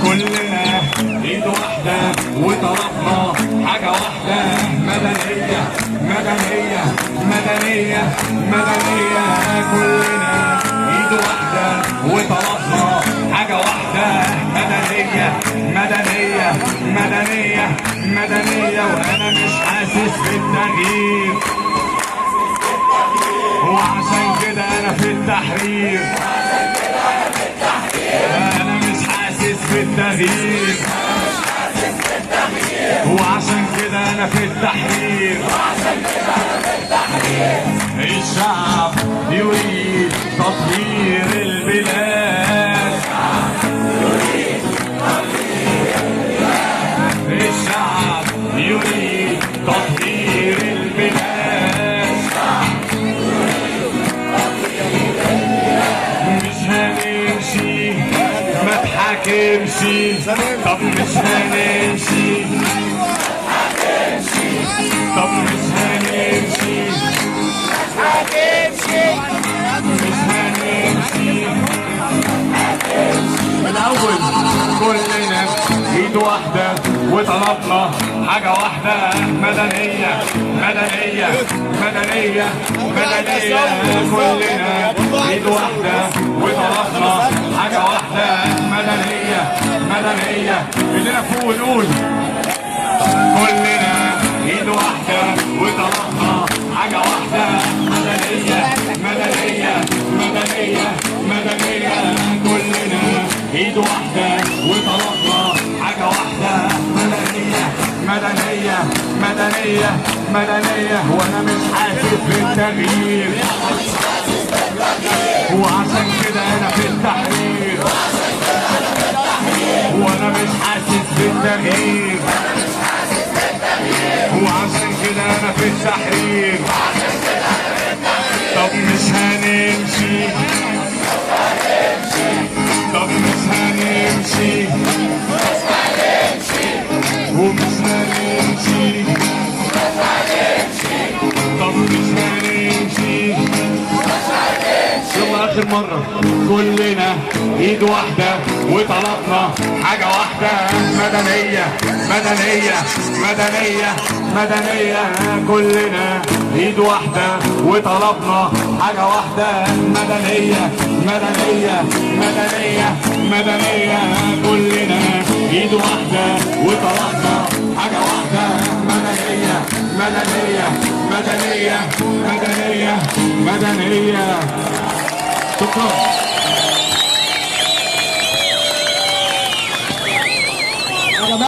كلنا ايد واحدة وطلبنا حاجة واحدة، مدنية مدنية مدنية مدنية. كلنا ايد واحدة وطلبنا حاجة واحدة، مدنية مدنية مدنية مدنية. وانا مش حاسس بالتغيير، وعشان كده انا في التحرير. انا مش حاسس بالتغيير، وعشان كده انا في التحرير. الشعب يريد تطهير البلاد، الشعب يريد تطهير البلاد. مش هنمشي ما تحاكمشي، طب مش هنمشي، طب مش هنمشي، مش هنمشي. الأول كلنا ايد واحدة وطلبنا حاجة واحدة، مدنية مدنية مدنية مدنية. كلنا ايد واحدة وطلبنا حاجة واحدة، مدنية مدنية. كلنا فوق نقول كلنا ايد واحدة وطلبنا حاجة واحدة، مدنية مدنية مدنية مدنية. كلنا ايد واحدة وطلبنا حاجة واحدة، مدنية مدنية مدنية مدنية. وانا مش حاسس بالتغيير، وعشان كده انا في التحرير. وانا مش حاسس بالتغيير، وعشان كده انا في التحرير. طب مش هنمشي، طب مش هنمشي، ومش هنمشي، طب مش هنمشي. يلا اخر مرة كلنا ايد واحدة وطلبنا حاجة واحدة، مدنية مدنية مدنية مدنية. كلنا ايد واحدة وطلبنا حاجة واحدة، مدنية مدنية مدنية مدنية. كلنا ايد واحدة وطلبنا حاجة واحدة، مدنية مدنية مدنية مدنية مدنية. شكرا.